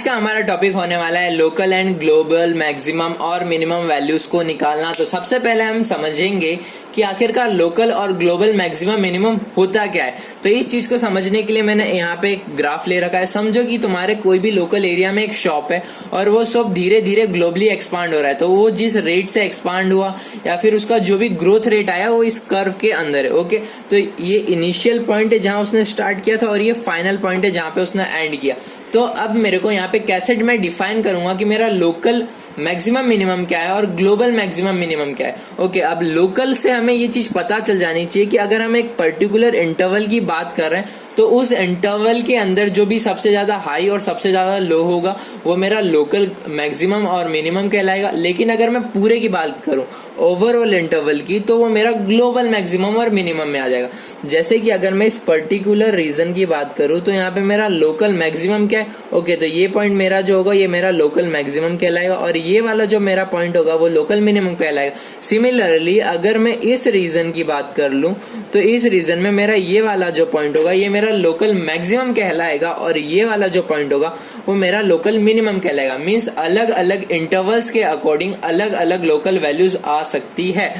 आज का हमारा टॉपिक होने वाला है लोकल एंड ग्लोबल मैक्सिमम और मिनिमम वैल्यूज को निकालना। तो सबसे पहले हम समझेंगे कि आखिरकार लोकल और ग्लोबल मैक्सिमम मिनिमम होता क्या है। तो इस चीज को समझने के लिए मैंने यहाँ पे एक ग्राफ ले रखा है। समझो कि तुम्हारे कोई भी लोकल एरिया में एक शॉप है और वो शॉप धीरे धीरे ग्लोबली एक्सपांड हो रहा है। तो वो जिस रेट से एक्सपांड हुआ या फिर उसका जो भी ग्रोथ रेट आया वो इस कर्व के अंदर है। ओके, तो ये इनिशियल पॉइंट है जहां उसने स्टार्ट किया था और ये फाइनल पॉइंट है जहां पे उसने एंड किया। तो अब मेरे को यहाँ पे कैसे मैं डिफाइन करूंगा कि मेरा लोकल मैक्सिमम मिनिमम क्या है और ग्लोबल मैक्सिमम मिनिमम क्या है। ओके, अब लोकल से हमें ये चीज पता चल जानी चाहिए कि अगर हम एक पर्टिकुलर इंटरवल की बात कर रहे हैं तो उस इंटरवल के अंदर जो भी सबसे ज्यादा हाई और सबसे ज्यादा लो होगा वो मेरा लोकल मैक्सिमम और मिनिमम कहलाएगा। लेकिन अगर मैं पूरे की बात करूं ओवरऑल इंटरवल की तो वो मेरा ग्लोबल मैक्सिमम और मिनिमम में आ जाएगा। जैसे कि अगर मैं इस पर्टिकुलर रीजन की बात करूं तो यहाँ पे मेरा लोकल मैक्सिमम क्या है। ओके, तो ये पॉइंट मेरा जो होगा ये मेरा लोकल मैक्सिमम कहलाएगा और ये वाला जो मेरा पॉइंट होगा वो लोकल मिनिमम कहलाएगा। सिमिलरली अगर मैं इस रीजन की बात कर लूं तो इस रीजन में मेरा ये वाला जो पॉइंट होगा ये मेरा लोकल मैक्सिमम कहलाएगा और ये वाला जो पॉइंट होगा वो मेरा लोकल मिनिमम कहलाएगा। मींस अलग अलग इंटरवल्स के अकॉर्डिंग अलग अलग लोकल वैल्यूज आ सकती है।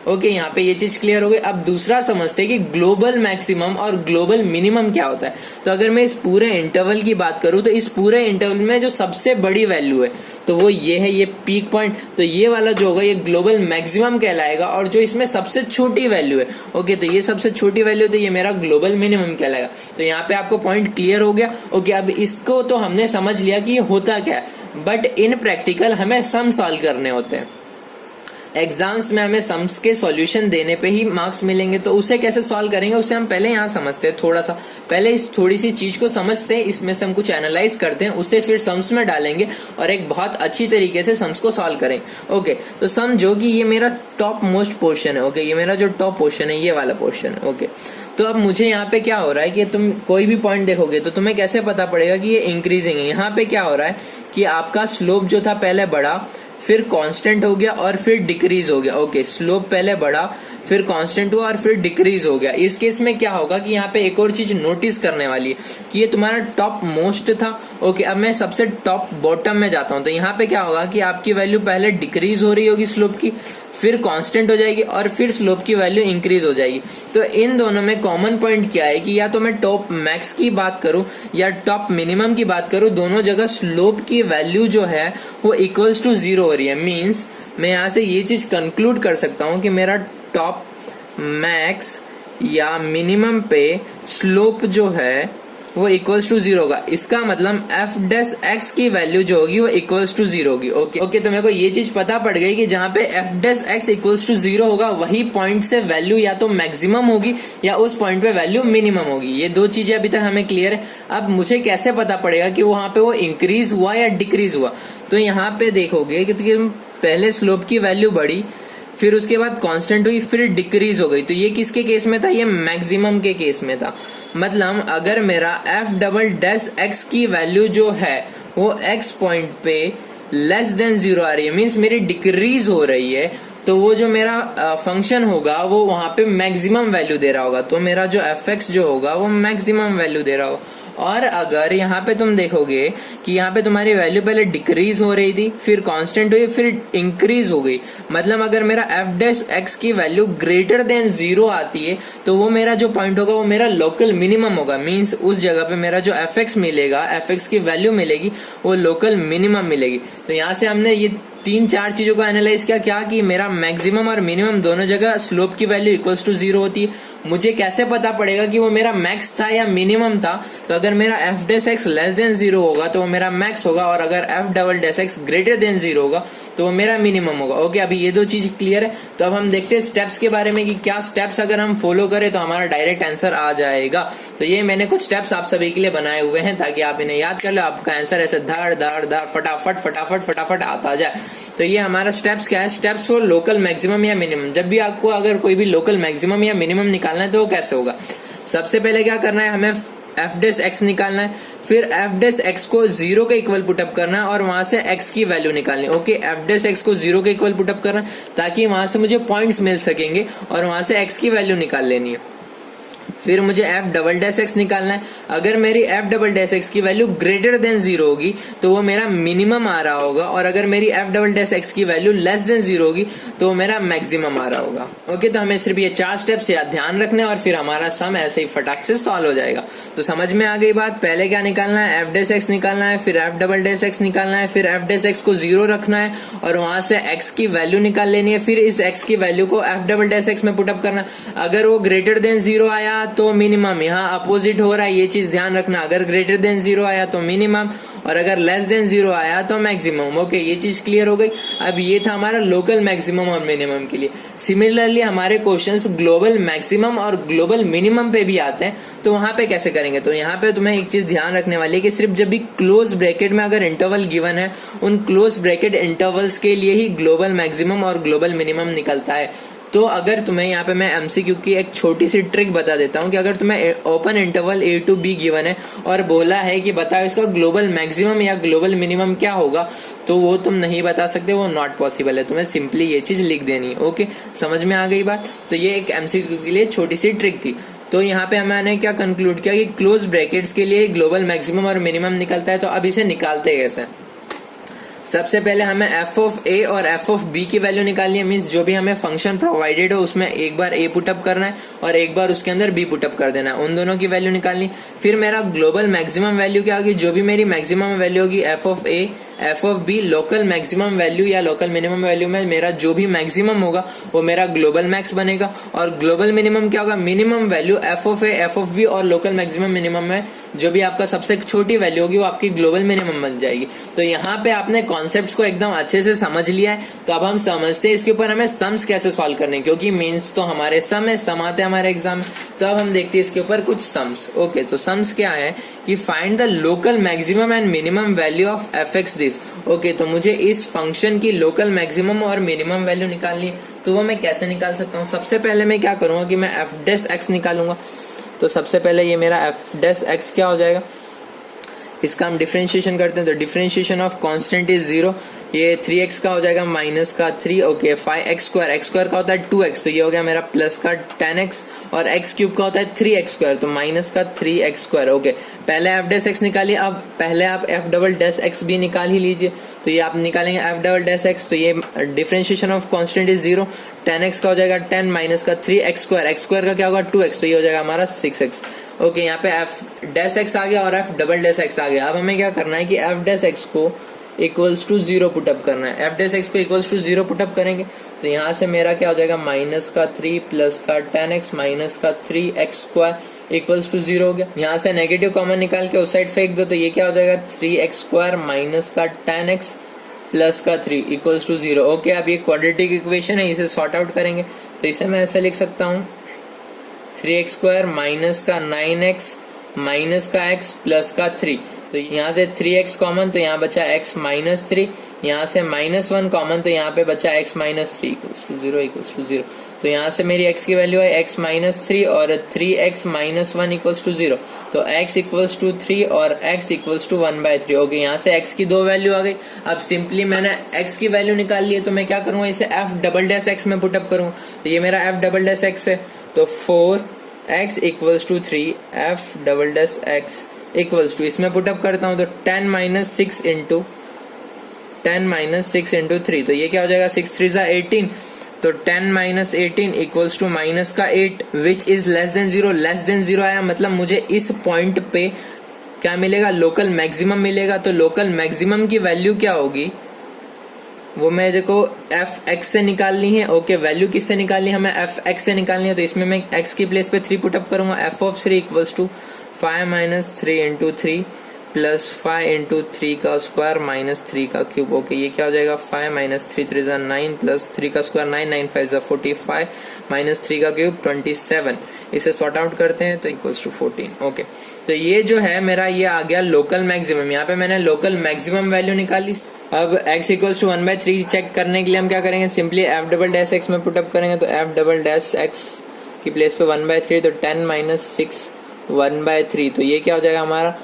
ओके, यहाँ पे ये चीज क्लियर हो गई। अब दूसरा समझते हैं कि ग्लोबल मैक्सिमम और ग्लोबल मिनिमम क्या होता है। तो अगर मैं इस पूरे इंटरवल की बात करूं तो इस पूरे इंटरवल में जो सबसे बड़ी वैल्यू है तो वो ये है, ये पीक पॉइंट। तो ये वाला जो होगा ये ग्लोबल मैक्सिमम कहलाएगा और जो इसमें सबसे छोटी वैल्यू है ओके, तो ये सबसे छोटी वैल्यू तो ये मेरा ग्लोबल मिनिमम कहलाएगा। तो यहाँ पे आपको पॉइंट क्लियर हो गया। ओके, अब इसको तो हमने समझ लिया कि ये होता क्या है, बट इन प्रैक्टिकल हमें सम सॉल्व करने होते हैं। एग्जाम्स में हमें सम्स के सॉल्यूशन देने पे ही मार्क्स मिलेंगे, तो उसे कैसे सॉल्व करेंगे उसे हम पहले यहाँ समझते हैं। थोड़ा सा पहले इस थोड़ी सी चीज को समझते हैं, इसमें से हम कुछ एनालाइज करते हैं, उसे फिर सम्स में डालेंगे और एक बहुत अच्छी तरीके से सम्स को सॉल्व करेंगे। ओके, तो समझो कि ये मेरा टॉप मोस्ट पोर्शन है। ओके, ये मेरा जो टॉप पोर्शन है ये वाला पोर्शन है। ओके, तो अब मुझे यहाँ पे क्या हो रहा है कि तुम कोई भी पॉइंट देखोगे तो तुम्हें कैसे पता पड़ेगा कि ये इंक्रीजिंग है। यहाँ पे क्या हो रहा है कि आपका स्लोप जो था पहले बढ़ा, फिर कांस्टेंट हो गया और फिर डिक्रीज हो गया। ओके, स्लोप पहले बढ़ा फिर कांस्टेंट हुआ और फिर डिक्रीज हो गया। इस केस में क्या होगा कि यहाँ पे एक और चीज नोटिस करने वाली है कि ये तुम्हारा टॉप मोस्ट था। ओके, अब मैं सबसे टॉप बॉटम में जाता हूं तो यहाँ पे क्या होगा कि आपकी वैल्यू पहले डिक्रीज हो रही होगी स्लोप की, फिर कांस्टेंट हो जाएगी और फिर स्लोप की वैल्यू इंक्रीज हो जाएगी। तो इन दोनों में कॉमन पॉइंट क्या है कि या तो मैं टॉप मैक्स की बात करूं या टॉप मिनिमम की बात करूं, दोनों जगह स्लोप की वैल्यू जो है वो इक्वल्स टू 0 हो रही है। मीन्स मैं यहाँ से ये चीज कंक्लूड कर सकता हूँ कि मेरा टॉप मैक्स या मिनिमम पे स्लोप जो है वो इक्वल्स टू 0 होगा। इसका मतलब एफ डैश एक्स की वैल्यू जो होगी वो इक्वल्स टू 0 होगी। ओके, तो मेरे को ये चीज पता पड़ गई कि जहां पे F dash X equals to 0 होगा वही पॉइंट से वैल्यू या तो मैक्सिमम होगी या उस पॉइंट पे वैल्यू मिनिमम होगी। ये दो चीजें अभी तक हमें क्लियर है। अब मुझे कैसे पता पड़ेगा कि वहां पे वो इंक्रीज हुआ या डिक्रीज हुआ। तो यहाँ पे देखोगे कि पहले स्लोप की वैल्यू बढ़ी, फिर उसके बाद कांस्टेंट हुई, फिर डिक्रीज हो गई। तो ये किसके केस में था, ये मैक्सिमम के केस में था। मतलब अगर मेरा एफ डबल डैश एक्स की वैल्यू जो है वो एक्स पॉइंट पे लेस देन 0 आ रही है, मीन्स मेरी डिक्रीज हो रही है, तो वो जो मेरा फंक्शन होगा वो वहां पे मैक्सिमम वैल्यू दे रहा होगा। तो मेरा जो एफ एक्स जो होगा वो मैक्सिमम वैल्यू दे रहा होगा। और अगर यहाँ पे तुम देखोगे कि यहाँ पे तुम्हारी वैल्यू पहले डिक्रीज हो रही थी, फिर कांस्टेंट हुई, फिर इंक्रीज हो गई, मतलब अगर मेरा एफ डैश एक्स की वैल्यू ग्रेटर देन 0 आती है तो वो मेरा जो पॉइंट होगा वो मेरा लोकल मिनिमम होगा। मींस उस जगह पे मेरा जो एफ एक्स मिलेगा, एफ एक्स की वैल्यू मिलेगी वो लोकल मिनिमम मिलेगी। तो यहाँ से हमने ये 3-4 चीजों को एनालाइज किया क्या कि मेरा मैक्सिमम और मिनिमम दोनों जगह स्लोप की वैल्यू इक्वल्स टू 0 होती है। मुझे कैसे पता पड़ेगा कि वो मेरा मैक्स था या मिनिमम था। तो अगर मेरा F dash x less than 0 होगा तो वो मेरा मैक्स होगा और अगर F double dash x greater than 0 होगा तो वो मेरा मिनिमम होगा। ओके, अभी ये दो चीज क्लियर है। तो अब हम देखते हैं स्टेप्स के बारे में कि क्या स्टेप्स अगर हम फॉलो करें तो हमारा डायरेक्ट आंसर आ जाएगा। तो ये मैंने कुछ स्टेप्स आप सभी के लिए बनाए हुए हैं ताकि आप इन्हें याद कर लो, आपका आंसर ऐसे धड़ धड़ धड़ फटाफट फटाफट फटाफट आता जाए। तो ये हमारा स्टेप्स क्या है, स्टेप्स फॉर लोकल मैक्सिमम या मिनिमम। जब भी आपको अगर कोई भी लोकल मैक्सिमम या मिनिमम निकालना है तो वो कैसे होगा। सबसे पहले क्या करना है, हमें एफ डैश एक्स निकालना है, फिर एफ डैश एक्स को 0 के इक्वल पुटअप करना है और वहां से एक्स की वैल्यू निकालनी है। ओके, एफ डैश एक्स को 0 के इक्वल पुटअप करना है ताकि वहां से मुझे पॉइंट्स मिल सकेंगे और वहां से एक्स की वैल्यू निकाल लेनी है। फिर मुझे एफ डबल डैश एक्स निकालना है। अगर मेरी एफ डबल डैश एक्स की वैल्यू ग्रेटर देन 0 होगी तो वो मेरा मिनिमम आ रहा होगा, और अगर मेरी एफ डबल डैश एक्स की वैल्यू लेस देन 0 होगी तो वो मेरा मैक्सिमम आ रहा होगा। ओके, तो हमें सिर्फ ये 4 स्टेप्स याद ध्यान रखने और फिर हमारा सम ऐसे ही फटाक से सॉल्व हो जाएगा। तो समझ में आ गई बात। पहले क्या निकालना है, एफ डैश एक्स निकालना है, फिर एफ डबल डैश एक्स निकालना है, फिर एफ डैश एक्स को 0 रखना है और वहां से एक्स की वैल्यू निकाल लेनी है। फिर इस एक्स की वैल्यू को एफ डबल डैश एक्स में पुटअप करना। अगर वो ग्रेटर देन 0 आया तो मिनिमम, यहाँ अपोजिट हो रहा है ये चीज ध्यान रखना। अगर ग्रेटर देन 0 आया तो मिनिमम और अगर लेस देन 0 आया तो मैक्सिमम। ओके, ये चीज क्लियर हो गई। अब ये था हमारा लोकल मैक्सिमम और मिनिमम के लिए। सिमिलरली हमारे क्वेश्चंस ग्लोबल मैक्सिमम और ग्लोबल मिनिमम पे भी आते हैं, तो वहां पे कैसे करेंगे। तो यहाँ पे तुम्हें एक चीज ध्यान रखने वाली है कि सिर्फ जब भी क्लोज ब्रैकेट में अगर इंटरवल गिवन है, उन क्लोज ब्रैकेट इंटरवल्स के लिए ही ग्लोबल मैक्सिमम और ग्लोबल मिनिमम निकलता है। तो अगर तुम्हें यहाँ पे मैं एमसीक्यू की एक छोटी सी ट्रिक बता देता हूँ कि अगर तुम्हें open interval A to B given है और बोला है कि बताओ इसका ग्लोबल मैक्सिमम या ग्लोबल मिनिमम क्या होगा, तो वो तुम नहीं बता सकते, वो नॉट पॉसिबल है। तुम्हें सिंपली ये चीज लिख देनी है। ओके, समझ में आ गई बात। तो ये एक एमसीक्यू के लिए छोटी सी ट्रिक थी। तो यहाँ पे मैंने क्या कंक्लूड किया कि क्लोज ब्रैकेट्स के लिए ग्लोबल मैक्सिमम और मिनिमम निकलता है। तो अब इसे निकालते कैसे। सबसे पहले हमें एफ ऑफ ए और एफ ऑफ बी की वैल्यू निकालनी है। मींस जो भी हमें फंक्शन प्रोवाइडेड हो उसमें एक बार ए पुटअप करना है और एक बार उसके अंदर बी पुटअप कर देना है। उन दोनों की वैल्यू निकालनी। फिर मेरा ग्लोबल मैक्सिमम वैल्यू क्या होगी, जो भी मेरी मैक्सिमम वैल्यू होगी F of A F of B, local maximum value या लोकल मिनिमम वैल्यू में मेरा जो भी मैक्सिमम होगा वो मेरा ग्लोबल मैक्स बनेगा। और ग्लोबल मिनिमम क्या होगा, minimum value F of A F of B और लोकल मैक्सिमम मिनिमम में जो भी आपका सबसे छोटी वैल्यू होगी वो आपकी ग्लोबल मिनिमम बन जाएगी। तो यहाँ पे आपने कॉन्सेप्ट्स को एकदम अच्छे से समझ लिया है। तो अब हम समझते हैं इसके ऊपर हमें सम्स कैसे सॉल्व करने, क्योंकि मेंस तो हमारे सम है, सम आते हैं हमारे एग्जाम में। तो अब हम देखते हैं इसके ऊपर कुछ सम्स। ओके, तो सम्स क्या है कि find the local maximum and minimum value of F x this. Okay, तो मुझे इस फंक्शन की लोकल मैक्सिमम और मिनिमम वैल्यू निकालनी है। तो वो मैं कैसे निकाल सकता हूँ। सबसे पहले मैं क्या करूंगा कि मैं एफ डैश एक्स निकालूंगा। तो सबसे पहले ये मेरा एफ डैश एक्स क्या हो जाएगा, इसका हम डिफरेंशिएशन करते हैं। तो डिफरेंशिएशन ऑफ कांस्टेंट इज 0। ये 3x का हो जाएगा माइनस का 3। Okay, 5x square, x square का होता है 2x, तो ये हो गया मेरा प्लस का 10x। और x क्यूब का होता है 3x स्क्वायर, तो माइनस का 3x स्क्वायर। ओके, पहले एफ डैश एक्स निकालिए। अब पहले आप एफ डबल डैश एक्स भी निकाल ही लीजिए। तो ये आप निकालेंगे एफ डबल डैश एक्स। तो ये differentiation of constant is 0। 10x का हो जाएगा 10 माइनस का 3x स्क्वायर, एक्स स्क्वायर का क्या होगा 2x, तो ये हो जाएगा हमारा 6x। ओके, यहाँ पे एफ डैश एक्स आ गया और एफ डबल डैश एक्स आ गया। अब हमें क्या करना है कि एफ डैश एक्स को इक्वल्स टू 0 पुटअप करना है। एफ डैश एक्स को इक्वल्स टू 0 पुटअप करेंगे तो यहाँ से मेरा क्या हो जाएगा माइनस का 3 प्लस का 10x माइनस का 3x स्क्वायर इक्वल्स टू 0 हो गया। यहाँ से नेगेटिव कॉमन निकाल के उस साइड फेंक दो, तो ये क्या हो जाएगा 3x स्क्वायर माइनस का 10x प्लस का 3 इक्वल्स टू 0। ओके, अब ये क्वाड्रेटिक इक्वेशन है, इसे सॉर्ट आउट करेंगे। तो इसे मैं ऐसे लिख सकता हूँ 3x स्क्वायर माइनस का 9x माइनस का x प्लस का 3। तो यहाँ से 3x कॉमन, तो यहाँ बचा x माइनस 3। यहाँ से -1 कॉमन, तो यहाँ पे बचा x minus 3 equals to 0 equals to 0। तो यहाँ से मेरी x की वैल्यू है x माइनस 3 और 3x माइनस 1 इक्वल्स टू 0। तो x इक्वल्स टू 3 और x इक्वल्स टू 1/3। ओके, यहाँ से x की 2 वैल्यू आ गई। अब सिंपली मैंने x की वैल्यू निकाल ली है, तो मैं क्या करूँगा इसे f डबल डैश x में पुटअप करूँगा। तो ये मेरा f डबल डैश x है, तो 4x equals to 3 f double dash x equals to, इसमें पुटअप करता हूँ तो 10 माइनस 6 इंटू 3। तो ये क्या हो जाएगा 6 3 जा 18। तो 10 माइनस 18 इक्वल्स टू माइनस का 8 which is less than 0। Less than 0 आया मतलब मुझे इस पॉइंट पे क्या मिलेगा, लोकल मैक्सिमम मिलेगा। तो लोकल मैक्सिमम की वैल्यू क्या होगी वो मैं देखो एफ एक्स से निकालनी है। ओके, वैल्यू किससे निकालनी है, हमें एफ एक्स से निकालनी है। तो इसमें मैं एक्स की प्लेस पे 3 पुटअप करूंगा। F of 3 equals to 5 minus 3 into 3 plus 5 into 3 का स्क्वायर माइनस 3 का क्यूब। ओके, ये क्या हो जाएगा 5 माइनस 3 3 जा 9 प्लस 3 का स्क्वायर 9 9 5 जा 45 माइनस 3 का क्यूब 27। इसे सॉर्ट आउट करते हैं तो इक्वल्स टू 14। ओके, तो ये जो है मेरा ये आ गया लोकल मैक्सिमम। यहाँ पे मैंने लोकल मैक्सिमम वैल्यू निकाली। अब x इक्वल्स टू 1/3 चेक करने के लिए हम क्या करेंगे, simply f double dash x में पुटअप करेंगे। तो f डबल डैश x की प्लेस पे 1/3, तो 10 माइनस 6 1/3। तो ये क्या हो जाएगा हमारा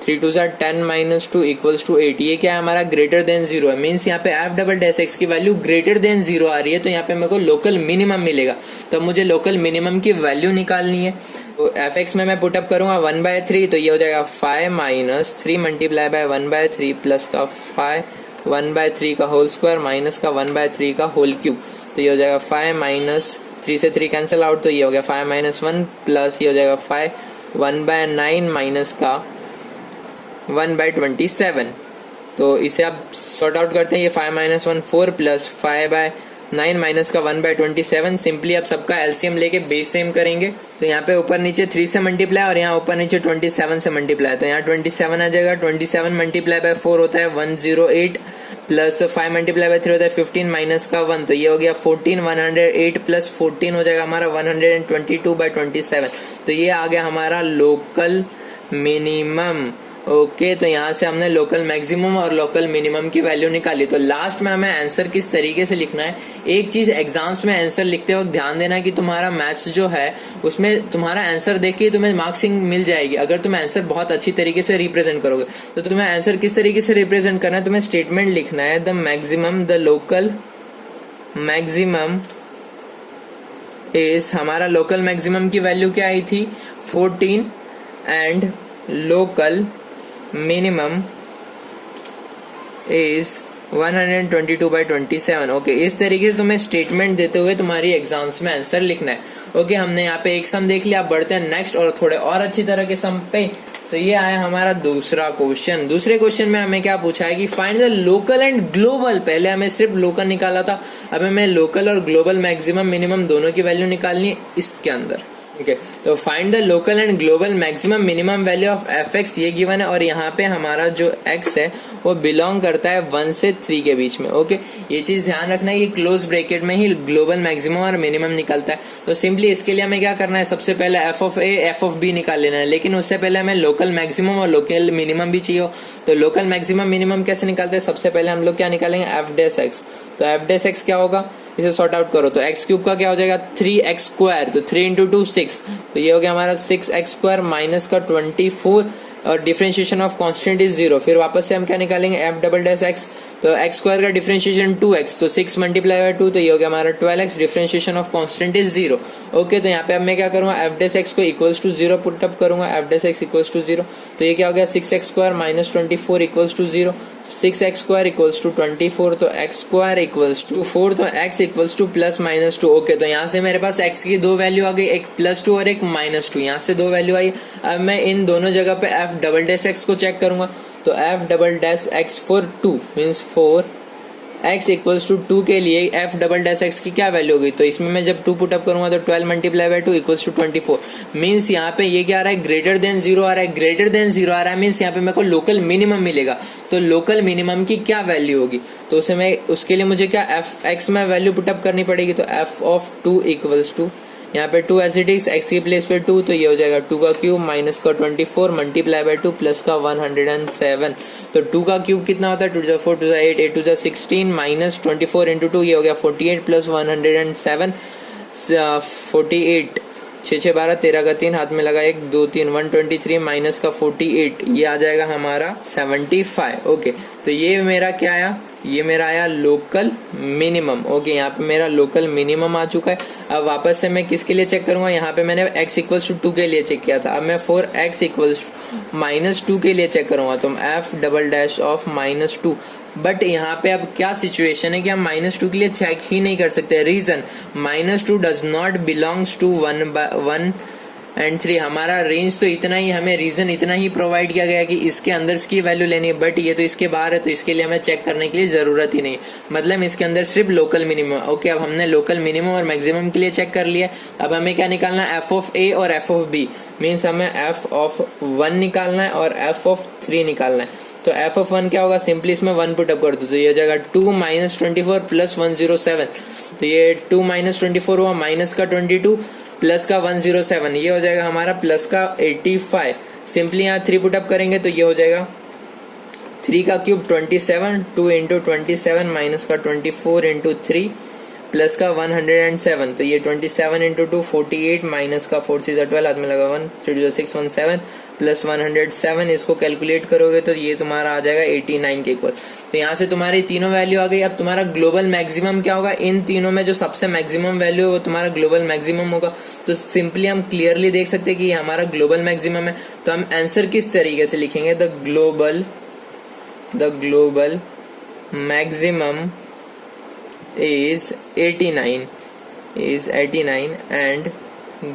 3 2 ज़ा 10 माइनस 2 इक्वल्स टू 8। ये क्या है हमारा ग्रेटर देन 0 है, मीन्स यहाँ पे एफ डबल डैश एक्स की वैल्यू ग्रेटर देन 0 आ रही है, तो यहाँ पे मेरे को लोकल मिनिमम मिलेगा। तो मुझे लोकल मिनिमम की वैल्यू निकालनी है। तो एफ एक्स में मैं पुटअप करूंगा 1/3, तो ये हो जाएगा 5 माइनस 3 मल्टीप्लाई बाय 1/3 प्लस का 5 1/3 का होल स्क्वायर माइनस का 1/3 का होल क्यूब। तो ये हो जाएगा 5 माइनस 3 से 3 कैंसिल आउट, तो ये हो गया 5 माइनस 1 प्लस ये हो जाएगा 5 1/9 माइनस का 1/27। तो इसे आप सॉर्ट आउट करते हैं, ये 5 माइनस 1 4 प्लस 5/9 माइनस का 1/27। सिंपली आप सबका एलसीएम लेके बेस सेम करेंगे। तो यहाँ पे ऊपर नीचे 3 से मल्टीप्लाई और यहाँ ऊपर नीचे 27 से मल्टीप्लाई, तो यहाँ 27 आ जाएगा। 27 मल्टीप्लाई बाय 4 होता है 108 प्लस 5 मल्टीप्लाई बाय 3 होता है 15 माइनस का 1, तो ये हो गया 14। 108 प्लस 14 हो जाएगा हमारा 122/27। तो ये आ गया हमारा लोकल मिनिमम। ओके, तो यहाँ से हमने लोकल मैक्सिमम और लोकल मिनिमम की वैल्यू निकाली। तो लास्ट में हमें आंसर किस तरीके से लिखना है, एक चीज एग्जाम्स में आंसर लिखते वक्त ध्यान देना कि तुम्हारा मैथ्स जो है उसमें तुम्हारा आंसर देख के तुम्हें मार्क्सिंग मिल जाएगी अगर तुम आंसर बहुत अच्छी तरीके से रिप्रेजेंट करोगे। तो तुम्हें आंसर किस तरीके से रिप्रेजेंट करना है, तुम्हें स्टेटमेंट लिखना है the maximum the local maximum is, हमारा लोकल मैक्सिमम की वैल्यू क्या आई थी 14 and local minimum is 122/27। Okay, इस तरीके से तुम्हें स्टेटमेंट देते हुए तुम्हारी एग्जाम्स में आंसर लिखना है। ओके, हमने यहाँ पे एक सम देख लिया, आप बढ़ते हैं नेक्स्ट और थोड़े और अच्छी तरह के सम पे। तो ये आया हमारा दूसरा क्वेश्चन। दूसरे क्वेश्चन में हमें क्या पूछा है कि find the local and global. पहले हमें सिर्फ लोकल निकाला था, अब हमें लोकल और ग्लोबल मैक्सिमम मिनिमम दोनों की वैल्यू निकालनी है इसके अंदर। ओके, तो find the local and global maximum minimum value of F x, ये गिवन है और यहाँ पे हमारा जो एक्स है वो बिलोंग करता है 1 से 3 के बीच में। ओके, ये चीज ध्यान रखना है, ये क्लोज ब्रैकेट में ही ग्लोबल मैक्सिमम और मिनिमम निकलता है। तो सिंपली इसके लिए हमें क्या करना है, सबसे पहले F of A F of B निकाल लेना है, लेकिन उससे पहले हमें लोकल मैक्सिमम और लोकल मिनिमम भी चाहिए। तो लोकल मैक्सिमम मिनिमम कैसे निकालते हैं, सबसे पहले हम लोग क्या निकालेंगे एफ डैश एक्स। तो एफ डैश एक्स क्या होगा, इसे सॉर्ट आउट करो तो एक्स क्यूब का क्या हो जाएगा 3x स्क्वायर, तो 3 इंटू 2 6, तो ये हो गया हमारा 6x स्क्वायर माइनस का 24 और डिफरेंशिएशन ऑफ कांस्टेंट इज 0। फिर वापस से हम क्या निकालेंगे एफ डबल डैश एक्स, तो एक्स स्क्वायर का डिफरेंशिएशन 2x, तो 6 मल्टीप्लाई बाय 2, तो ये हो गया हमारा 12x, differentiation of constant is 0। Okay, तो यहाँ पे अब मैं क्या करूंगा एफ डैश एक्स को इक्वल्स टू 0 पुट अप करूंगा, F dash X equals to 0, तो ये क्या हो गया 6x square minus 24 equals to 0, 6x square equals to 24, तो x स्क्वायर इक्वल्स टू 4, तो x equals to plus minus 2। Okay, तो यहाँ से मेरे पास x की दो वैल्यू आ गई, एक +2 और एक -2, यहाँ से दो वैल्यू आई। अब मैं इन दोनों जगह पे f डबल डैश x को चेक करूंगा, तो f double dash x for 2 means 4 x equals to 2 के लिए f डबल डैश x की क्या वैल्यू होगी, तो इसमें मैं जब 2 पुट अप करूंगा तो 12 multiply by 2 equals to 24, means यहाँ पे ये क्या आ रहा है ग्रेटर देन 0 आ रहा है, ग्रेटर देन 0 आ रहा है मीन्स यहाँ पे मेरे को लोकल मिनिमम मिलेगा। तो लोकल मिनिमम की क्या वैल्यू होगी, तो उसके लिए मुझे क्या f x में वैल्यू पुट अप करनी पड़ेगी, तो f ऑफ 2 इक्वल्स टू यहाँ पे 2 एज इट इज, x की प्लेस पे 2, तो ये हो जाएगा 2 का क्यूब माइनस का 24 मल्टीप्लाई बाय 2 प्लस का 107। तो 2 का क्यूब कितना होता है 2 to 4 2 8 8 2 16 माइनस 24 इंटू 2, ये हो गया 48 प्लस 107 48 6 6 12 13 का 3 हाथ में लगा 1 2 3 123 माइनस का 48, ये आ जाएगा हमारा 75। ओके, तो ये मेरा क्या आया, ये मेरा आया लोकल मिनिमम। ओके, यहाँ पे मेरा लोकल मिनिमम आ चुका है। अब वापस से मैं किसके लिए चेक करूंगा, यहाँ पे मैंने x इक्वल्स टू 2 के लिए चेक किया था, अब मैं 4x इक्वल्स -2 के लिए चेक करूंगा, तो f double dash of -2। But यहाँ पे अब क्या सिचुएशन है कि हम -2 के लिए चेक ही नहीं कर सकते, reason -2 does not belongs to 1 and 3, हमारा रेंज तो इतना ही, हमें रीजन इतना ही प्रोवाइड किया गया कि इसके अंदर इसकी वैल्यू लेनी है, बट ये तो इसके बाहर है, तो इसके लिए हमें चेक करने के लिए जरूरत ही नहीं, मतलब इसके अंदर सिर्फ लोकल मिनिमम। ओके, अब हमने लोकल मिनिमम और मैक्सिमम के लिए चेक कर लिया, अब हमें क्या निकालना है f ऑफ a और f ऑफ b, मीन्स हमें f ऑफ 1 निकालना है और f ऑफ 3 निकालना है। तो f ऑफ 1 क्या होगा, सिंपली इसमें 1 पुट अप कर दो, तो ये हो जाएगा 2 माइनस 24 प्लस 107, तो ये 2 माइनस 24 हुआ माइनस का 22 प्लस का 107, ये हो जाएगा हमारा प्लस का 85। सिंपली यहाँ 3 पुट अप करेंगे तो ये हो जाएगा 3 का क्यूब 27, 2 इंटू 27 माइनस का 24 इंटू 3 प्लस का 107, तो ये 27 इंटू 2 48 माइनस का 4 6 12 हाथ में लगा 1 3 6 1 7 प्लस 107, इसको कैलकुलेट करोगे तो ये तुम्हारा आ जाएगा 89 के इक्वल। तो यहाँ से तुम्हारी तीनों वैल्यू आ गई। अब तुम्हारा ग्लोबल मैक्सिमम क्या होगा, इन तीनों में जो सबसे मैक्सिमम वैल्यू है वो तुम्हारा ग्लोबल मैक्सिमम होगा। तो सिंपली हम क्लियरली देख सकते हैं कि ये हमारा ग्लोबल मैक्सिमम है। तो हम आंसर किस तरीके से लिखेंगे, the global maximum is 89 and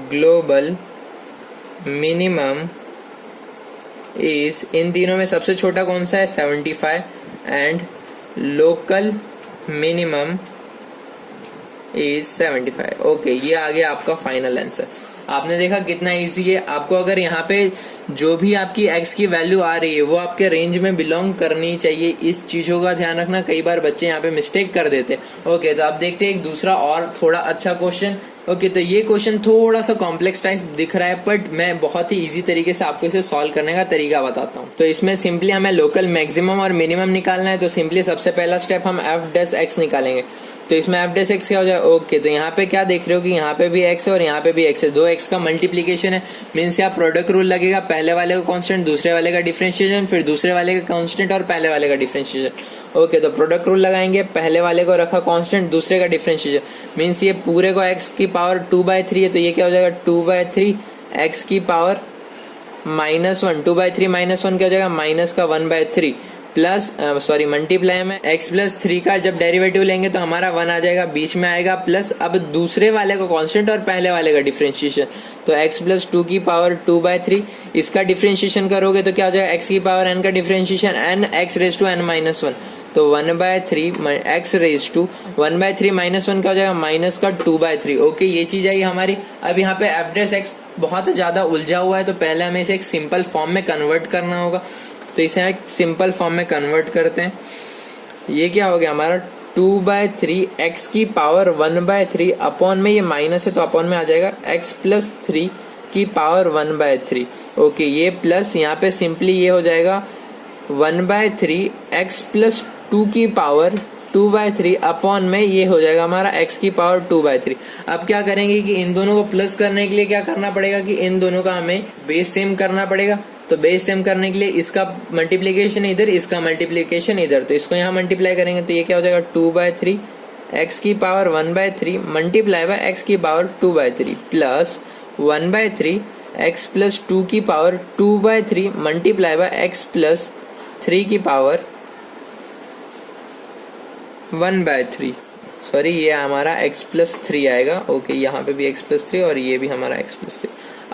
global minimum is, इन तीनों में सबसे छोटा कौन सा है, 75 and local minimum is 75। Okay, ये आ गया आपका फाइनल आंसर। आपने देखा कितना इजी है। आपको अगर यहाँ पे जो भी आपकी x की वैल्यू आ रही है वो आपके रेंज में बिलोंग करनी चाहिए। इस चीजों का ध्यान रखना, कई बार बच्चे यहाँ पे मिस्टेक कर देते हैं। ओके, तो आप देखते हैं एक दूसरा और थोड़ा अच्छा क्वेश्चन। ओके, तो ये क्वेश्चन थोड़ा सा कॉम्प्लेक्स टाइप दिख रहा है, बट मैं बहुत ही इजी तरीके से आपको इसे सॉल्व करने का तरीका बताता हूँ। तो इसमें सिंपली हमें लोकल मैक्सिमम और मिनिमम निकालना है। तो सिंपली सबसे पहला स्टेप हम एफ डैश एक्स निकालेंगे। तो इसमें एफ डैश एक्स क्या हो जाएगा, ओके, तो यहाँ पे क्या देख रहे हो कि यहाँ पे भी एक्स है और यहाँ पे भी एक्स है, दो एक्स का मल्टीप्लीकेशन है। मीन्स यहाँ प्रोडक्ट रूल लगेगा, पहले वाले का कांस्टेंट, दूसरे वाले का डिफरेंशिएशन, फिर दूसरे वाले का कांस्टेंट और पहले वाले का डिफरेंशिएशन। ओके, तो प्रोडक्ट रूल लगाएंगे, पहले वाले को रखा कांस्टेंट, दूसरे का डिफरेंशिएशन। मीन्स ये पूरे को एक्स की पावर 2/3 है, तो ये क्या हो जाएगा 2/3 एक्स की पावर -1। 2/3 -1 क्या हो जाएगा, माइनस का 1/3 प्लस मल्टीप्लाई में x+3 का जब डेरिवेटिव लेंगे तो हमारा 1 आ जाएगा, बीच में आएगा प्लस अब दूसरे वाले का कांस्टेंट और पहले वाले का डिफरेंशिएशन। तो x+2 की पावर 2/3, इसका डिफरेंशिएशन करोगे तो क्या हो जाएगा, x की पावर n का डिफरेंशिएशन n x⁻n-1, तो 1/3 x⁻1/3 -1 क्या हो जाएगा, माइनस का 2/3। ओके, ये चीज आई हमारी। अब यहाँ पे एफ डैश एक्स बहुत ज्यादा उलझा हुआ है, तो पहले हमें इसे एक सिंपल फॉर्म में कन्वर्ट करना होगा। तो इसे एक सिंपल फॉर्म में कन्वर्ट करते हैं। ये क्या हो गया हमारा 2/3 x की पावर 1/3 अपॉन में ये माइनस है तो अपॉन में आ जाएगा x+3 की पावर 1/3। ओके, ये प्लस यहाँ पे सिंपली ये हो जाएगा 1/3 x+2 की पावर 2/3 अपॉन में ये हो जाएगा हमारा x की पावर 2/3। अब क्या करेंगे कि इन दोनों को प्लस करने के लिए क्या करना पड़ेगा कि इन दोनों का हमें बेस सेम करना पड़ेगा। तो बेस सेम करने के लिए इसका मल्टीप्लीकेशन इधर, इसका मल्टीप्लीकेशन इधर, तो इसको यहाँ मल्टीप्लाई करेंगे तो ये क्या हो जाएगा 2/3 x की पावर 1/3 मल्टीप्लाई बाय x की पावर 2/3 प्लस 1/3 x+2 की पावर 2/3 मल्टीप्लाई बाय x+3 की पावर 1/3। सॉरी, ये हमारा x+3 आएगा। ओके, यहाँ पे भी x+3 और ये भी हमारा x+3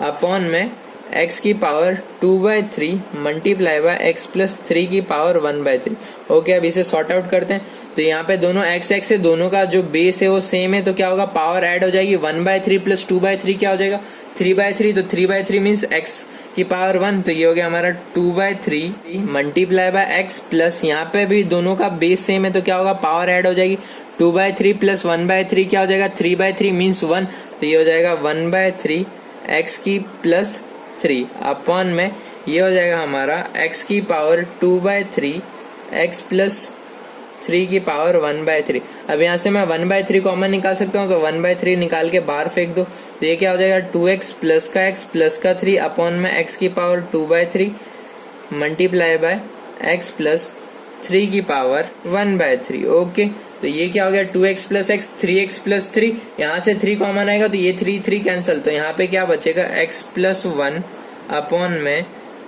अपॉन में x की पावर 2/3 मल्टीप्लाई बाय x+3 की पावर 1/3। ओके, अब इसे सॉर्ट आउट करते हैं। तो यहाँ पे दोनों x है, दोनों का जो बेस है वो सेम है, तो क्या होगा, पावर ऐड हो जाएगी। 1/3 प्लस 2/3 क्या हो जाएगा 3/3, तो 3/3 मीन्स x की पावर 1, तो ये हो गया हमारा 2/3 मल्टीप्लाई बाय x प्लस यहाँ पे भी दोनों का बेस सेम है, तो क्या होगा, पावर ऐड हो जाएगी। 2/3 प्लस 1/3 क्या हो जाएगा 3/3 मीन्स 1, तो ये हो जाएगा 1/3 x की प्लस 3 अपॉन में ये हो जाएगा हमारा x की पावर 2/3 x+3 की पावर 1/3। अब यहाँ से मैं 1/3 कॉमन निकाल सकता हूँ, तो 1/3 निकाल के बाहर फेंक दो, तो ये क्या हो जाएगा 2x प्लस का x प्लस का 3 अपॉन में x की पावर 2/3 मल्टीप्लाई बाय x+3 की पावर 1/3। ओके, तो ये क्या हो गया 2x plus x 3x plus 3, यहाँ से 3 कॉमन आएगा तो ये 3 कैंसिल, तो यहाँ पे क्या बचेगा x+1 अपॉन में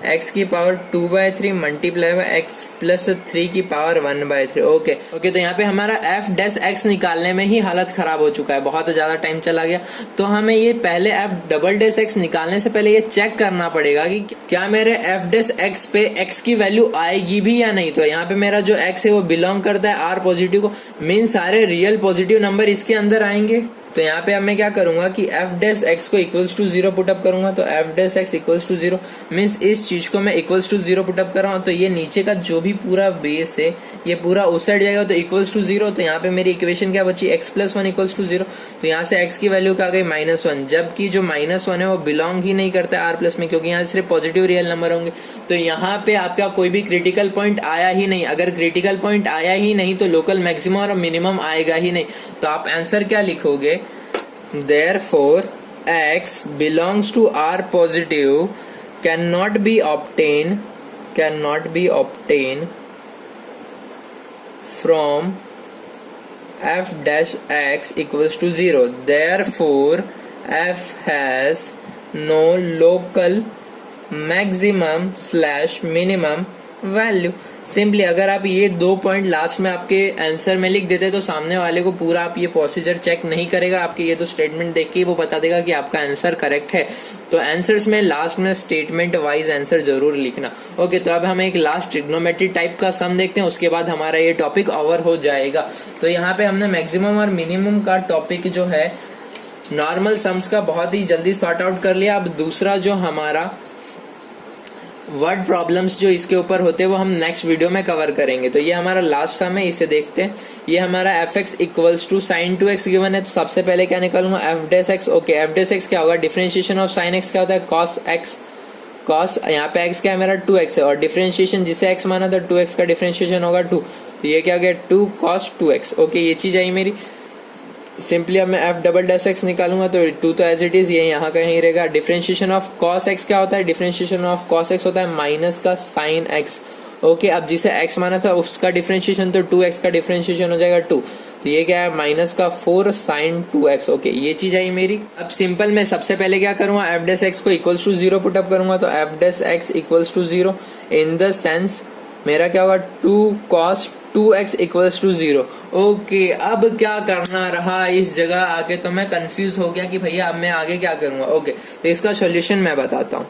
x की पावर 2/3 मल्टीप्लाई बाय x+3 की पावर 1/3। ओके, तो यहाँ पे हमारा f डैश x निकालने में ही हालत खराब हो चुका है, बहुत ज्यादा टाइम चला गया। तो हमें ये पहले f डबल डैश x निकालने से पहले ये चेक करना पड़ेगा कि क्या मेरे f डैश x पे x की वैल्यू आएगी भी या नहीं। तो यहाँ पे मेरा जो x है वो बिलोंग करता है r पॉजिटिव को, मीन सारे रियल पॉजिटिव नंबर इसके अंदर आएंगे। तो यहाँ पे अब मैं क्या करूंगा कि f डैश x को इक्वल्स टू 0 पुटअप करूंगा, तो f dash x equals to 0 means इस चीज को मैं इक्वल्स टू 0 पुटअप कर रहा हूँ, तो ये नीचे का जो भी पूरा बेस है ये पूरा उस साइड जाएगा, तो इक्वल्स टू 0। तो यहाँ पे मेरी इक्वेशन क्या बची x+1 इक्वल्स टू 0, तो यहाँ से x की वैल्यू क्या गई -1, जबकि जो -1 है वो बिलोंग ही नहीं करता है r प्लस में, क्योंकि यहाँ सिर्फ पॉजिटिव रियल नंबर होंगे। तो यहाँ पे आपका कोई भी क्रिटिकल पॉइंट आया ही नहीं। अगर क्रिटिकल पॉइंट आया ही नहीं तो लोकल मैक्सिमम और मिनिमम आएगा ही नहीं। तो आप आंसर क्या लिखोगे, Therefore, x belongs to R positive cannot be obtained from f dash x equals to 0. Therefore f has no local maximum slash minimum value. Simply अगर आप ये 2 पॉइंट लास्ट में आपके आंसर में लिख देते तो सामने वाले को पूरा आप ये प्रोसीजर चेक नहीं करेगा, आपके ये तो स्टेटमेंट देख के वो बता देगा कि आपका आंसर करेक्ट है. तो आंसर्स में लास्ट में स्टेटमेंट वाइज आंसर जरूर लिखना. ओके, तो अब हम एक लास्ट ट्रिग्नोमेट्री टाइप का सम देखते हैं, उसके बाद हमारा ये टॉपिक ओवर हो जाएगा. तो यहाँ पे हमने मैक्सिमम और मिनिमम का टॉपिक जो है नॉर्मल सम्स का बहुत ही जल्दी सॉर्ट आउट कर लिया. अब दूसरा जो हमारा वर्ड प्रॉब्लम्स जो इसके ऊपर होते हैं वो हम नेक्स्ट वीडियो में कवर करेंगे. तो ये हमारा लास्ट सम है, इसे देखते हैं. ये हमारा F X equals to sine 2x given है. तो सबसे पहले क्या निकालूंगा, F dash X. Okay, F dash X क्या होगा, डिफरेंशिएशन ऑफ साइन एक्स क्या होता है, कॉस एक्स. कॉस यहाँ पे एक्स क्या है मेरा 2x है, और डिफरेंशिएशन जिसे x माना था 2x का डिफरेंशिएशन होगा 2. तो ये क्या हो गया 2 cos 2x. ओके, ये चीज आई मेरी. सिंपली अब मैं एफ डबल डैश एक्स निकालूंगा तो 2 तो एज इट इज ये यहाँ कहीं रहेगा. डिफरेंशिएशन ऑफ कॉस एक्स क्या होता है, डिफरेंशिएशन ऑफ कॉस एक्स होता है माइनस का साइन एक्स. ओके, अब जिसे एक्स माना था उसका डिफरेंशिएशन तो 2x का डिफरेंशिएशन हो जाएगा 2. तो ये क्या है माइनस का 4 साइन 2x. ओके, ये चीज आई मेरी. अब सिंपल मैं सबसे पहले क्या करूंगा, एफ डैश एक्स को इक्वल्स टू 0 पुटअप करूंगा. तो F dash X equals to 0 in the sense मेरा क्या होगा 2 cos 2x equals to 0. Okay, अब क्या करना रहा इस जगह आके तो मैं कंफ्यूज हो गया कि भैया अब मैं आगे क्या करूंगा. ओके, तो इसका सॉल्यूशन मैं बताता हूँ.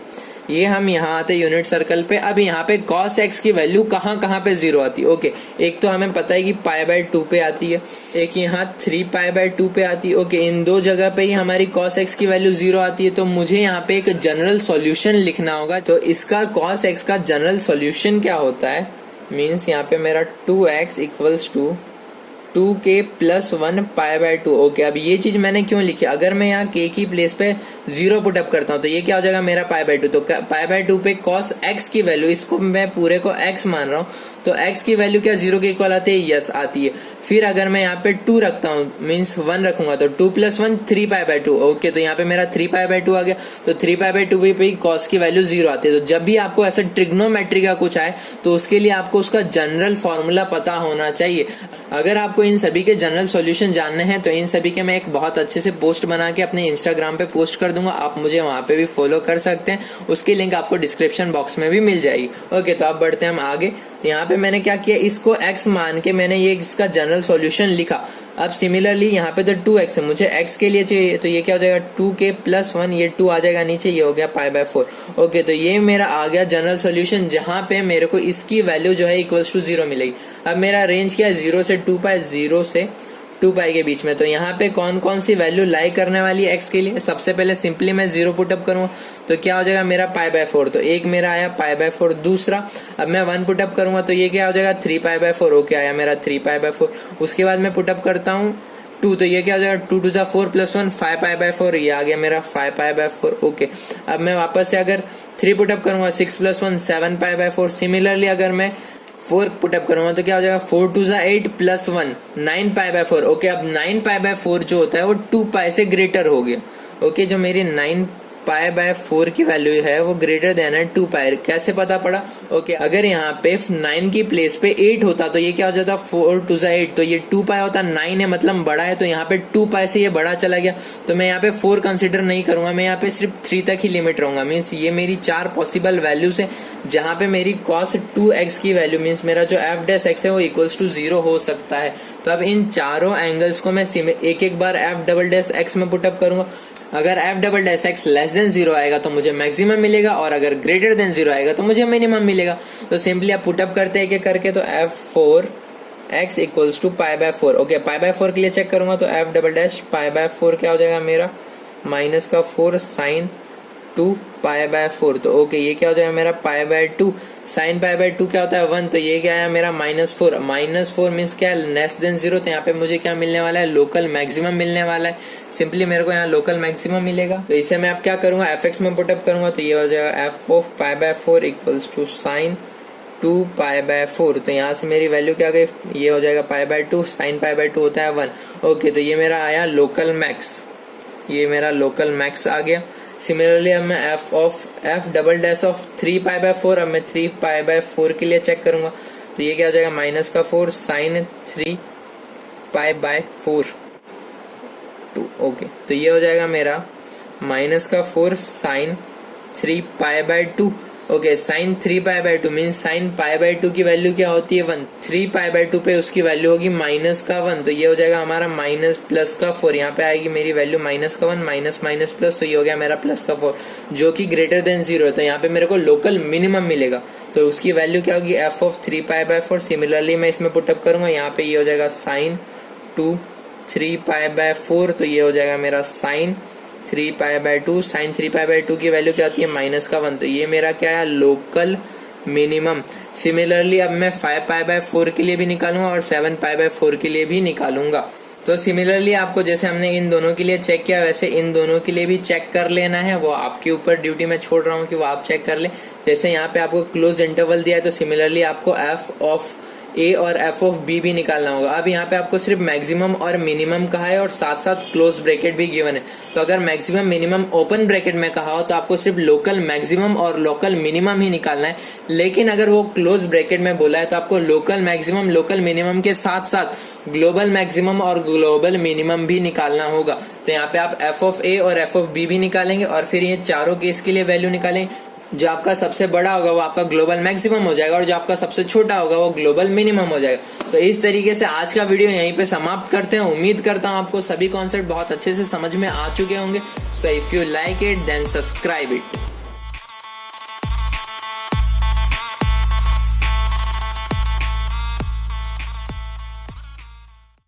ये हम यहाँ आते यूनिट सर्कल पे. अब यहाँ पे cos x की वैल्यू कहाँ पे 0 आती है. ओके, एक तो हमें पता है कि π/2 पे आती है, एक यहाँ 3π/2 पे आती है. ओके, इन दो जगह पे ही हमारी cos x की वैल्यू 0 आती है. तो मुझे यहाँ पे एक जनरल सॉल्यूशन लिखना होगा. तो इसका cos x का जनरल सॉल्यूशन क्या होता है, मीन्स यहाँ पे मेरा 2x equals to 2k plus 1 π/2. Okay, अब ये चीज मैंने क्यों लिखी, अगर मैं यहाँ k की प्लेस पे 0 पुटअप करता हूँ तो ये क्या हो जाएगा मेरा π/2. तो π/2 पे cos x की वैल्यू, इसको मैं पूरे को x मान रहा हूँ, तो x की वैल्यू क्या 0 के इक्वल आती है, यस आती है. फिर अगर मैं यहाँ पे 2 रखता हूँ मीन्स 1 रखूंगा तो 2 प्लस 1 3π/2. ओके, तो यहाँ पे मेरा 3π/2 आ गया. तो 3π/2 पे cos की वैल्यू 0 आती है. तो जब भी आपको ऐसा ट्रिग्नोमेट्री का कुछ आए तो उसके लिए आपको उसका जनरल फॉर्मूला पता होना चाहिए. अगर आपको इन सभी के जनरल सॉल्यूशन जानने हैं तो इन सभी के मैं एक बहुत अच्छे से पोस्ट बना के अपने इंस्टाग्राम पे पोस्ट कर दूंगा. आप मुझे वहां पे भी फॉलो कर सकते हैं, उसकी लिंक आपको डिस्क्रिप्शन बॉक्स में भी मिल जाएगी. ओके, तो अब बढ़ते हैं हम आगे. यहाँ पे मैंने क्या किया, इसको x मान के मैंने ये इसका जनरल सॉल्यूशन लिखा. अब सिमिलरली यहाँ पे तो 2x है, मुझे x के लिए चाहिए, तो ये क्या हो जाएगा 2k प्लस 1, ये 2 आ जाएगा नीचे, ये हो गया π/4. ओके, तो ये मेरा आ गया जनरल सॉल्यूशन, जहां पे मेरे को इसकी वैल्यू जो है इक्वल्स टू 0 मिलेगी. अब मेरा रेंज क्या है 0 से 2π, 0 से 2π के बीच में. तो यहाँ पे कौन कौन सी वैल्यू लाई करने वाली है x के लिए, सबसे पहले सिंपली मैं 0 पुटअप करूंगा तो क्या हो जाएगा मेरा π/4. तो एक मेरा आया π/4. दूसरा अब मैं 1 पुटअप करूंगा तो ये क्या हो जाएगा 3π/4. ओके, आया मेरा 3π/4. उसके बाद मैं पुटअप करता हूँ 2, तो ये क्या हो जाएगा 2 2 4 प्लस 1 5π/4. ये आ गया मेरा 5π/4. ओके, अब मैं वापस से अगर 3 पुटअप करूंगा 6 प्लस 1 7π/4. सिमिलरली अगर मैं 4 पुटअप करूंगा तो क्या हो जाएगा 4 2 8 प्लस 1 9π/4. ओके, अब 9π/4 जो होता है वो 2π से ग्रेटर हो गया. ओके, जो मेरी 9π/4 की वैल्यू है वो ग्रेटर देन है 2π. कैसे पता पड़ा, ओके, अगर यहाँ पे 9 की प्लेस पे 8 होता तो ये क्या हो जाता 4 2 8, तो ये 2π होता. 9 है मतलब बड़ा है, तो यहाँ पे 2π से ये बड़ा चला गया, तो मैं यहाँ पे 4 कंसिडर नहीं करूंगा, मैं यहाँ पे सिर्फ 3 तक ही लिमिट रहूंगा. मीन्स ये मेरी 4 पॉसिबल वैल्यूज है जहां पे मेरी cos 2x की वैल्यू मीन्स मेरा जो f डैश x है वो इक्वल्स टू 0 हो सकता है. तो अब इन चारों एंगल्स को मैं एक एक बार f डबल डैश x में पुटअप करूंगा. अगर f double dash x less than 0 आएगा तो मुझे मैक्सिमम मिलेगा, और अगर ग्रेटर देन 0 आएगा तो मुझे मिनिमम मिलेगा. तो सिंपली आप पुटअप करते हैं क्या करके, तो f4 x equals to π/4. Okay, π/4 के लिए चेक करूंगा तो f डबल डैश π/4 क्या हो जाएगा मेरा माइनस का 4 साइन 2 π/4. तो ओके, ये क्या हो जाएगा मेरा π/2. साइन π/2 क्या होता है 1, तो ये क्या आया मेरा -4. -4 मीन्स क्या है लेस देन 0. तो यहाँ पे मुझे क्या मिलने वाला है लोकल मैक्सिमम मिलने वाला है. सिंपली मेरे को यहाँ लोकल मैक्सिमम मिलेगा. तो इसे मैं अब क्या करूंगा f(x) में पुटअप करूंगा तो ये हो जाएगा f of π/4 equals to sine 2 π/4. तो यहाँ से मेरी वैल्यू क्या गई, ये हो जाएगा π/2. साइन π/2 होता है 1. ओके, तो ये मेरा आया लोकल मैक्स, ये मेरा लोकल मैक्स आ गया. सिमिलरली अब मैं f of f double dash of 3π/4। अब मैं 3π/4 के लिए चेक करूंगा तो ये क्या हो जाएगा, -4 sin 3π/4 2। ओके, तो ये हो जाएगा मेरा -4 sin 3π/2। Okay, sin 3π/2 means sin π/2 की वैल्यू क्या होती है 1, 3π/2 पे उसकी वैल्यू होगी -1। तो ये हो जाएगा हमारा -+4। यहाँ पे आएगी मेरी वैल्यू -1 माइनस प्लस, तो ये हो गया मेरा +4 जो कि ग्रेटर देन 0 है। तो यहाँ पे मेरे को लोकल मिनिमम मिलेगा, तो उसकी वैल्यू क्या होगी f ऑफ 3π/4। सिमिलरली मैं इसमें पुटअप करूंगा, यहाँ पे ये हो जाएगा sin 3π/4। तो ये हो जाएगा मेरा sin 3π/2। sin 3π/2 की वैल्यू क्या आती है -1। तो ये मेरा क्या है, लोकल मिनिमम। सिमिलरली अब मैं 5π/4 के लिए भी निकालूंगा और 7π/4 के लिए भी निकालूंगा। तो सिमिलरली आपको जैसे हमने इन दोनों के लिए चेक किया वैसे इन दोनों के लिए भी चेक कर लेना है। वो आपके ऊपर ड्यूटी मैं छोड़ रहा हूँ कि वो आप चेक कर ले। जैसे यहाँ पे आपको क्लोज इंटरवल दिया है तो सिमिलरली आपको f ऑफ ए और एफ ऑफ बी भी निकालना होगा। अब यहाँ पे आपको सिर्फ मैक्सिमम और मिनिमम कहा है और साथ साथ क्लोज ब्रैकेट भी गिवन है। तो अगर मैक्सिमम मिनिमम ओपन ब्रैकेट में कहा हो तो आपको सिर्फ लोकल मैक्सिमम और लोकल मिनिमम ही निकालना है। लेकिन अगर वो क्लोज ब्रैकेट में बोला है तो आपको लोकल मैक्सिमम लोकल मिनिमम के साथ साथ ग्लोबल मैक्सिमम और ग्लोबल मिनिमम भी निकालना होगा। तो यहाँ पे आप एफ ऑफ ए और एफ ऑफ बी भी निकालेंगे और फिर ये चारों केस के लिए वैल्यू निकालेंगे। जो आपका सबसे बड़ा होगा वो आपका ग्लोबल मैक्सिमम हो जाएगा और जो आपका सबसे छोटा होगा वो ग्लोबल मिनिमम हो जाएगा। तो इस तरीके से आज का वीडियो यहीं पे समाप्त करते हैं। उम्मीद करता हूँ आपको सभी कॉन्सेप्ट बहुत अच्छे से समझ में आ चुके होंगे। So if you like it then subscribe it.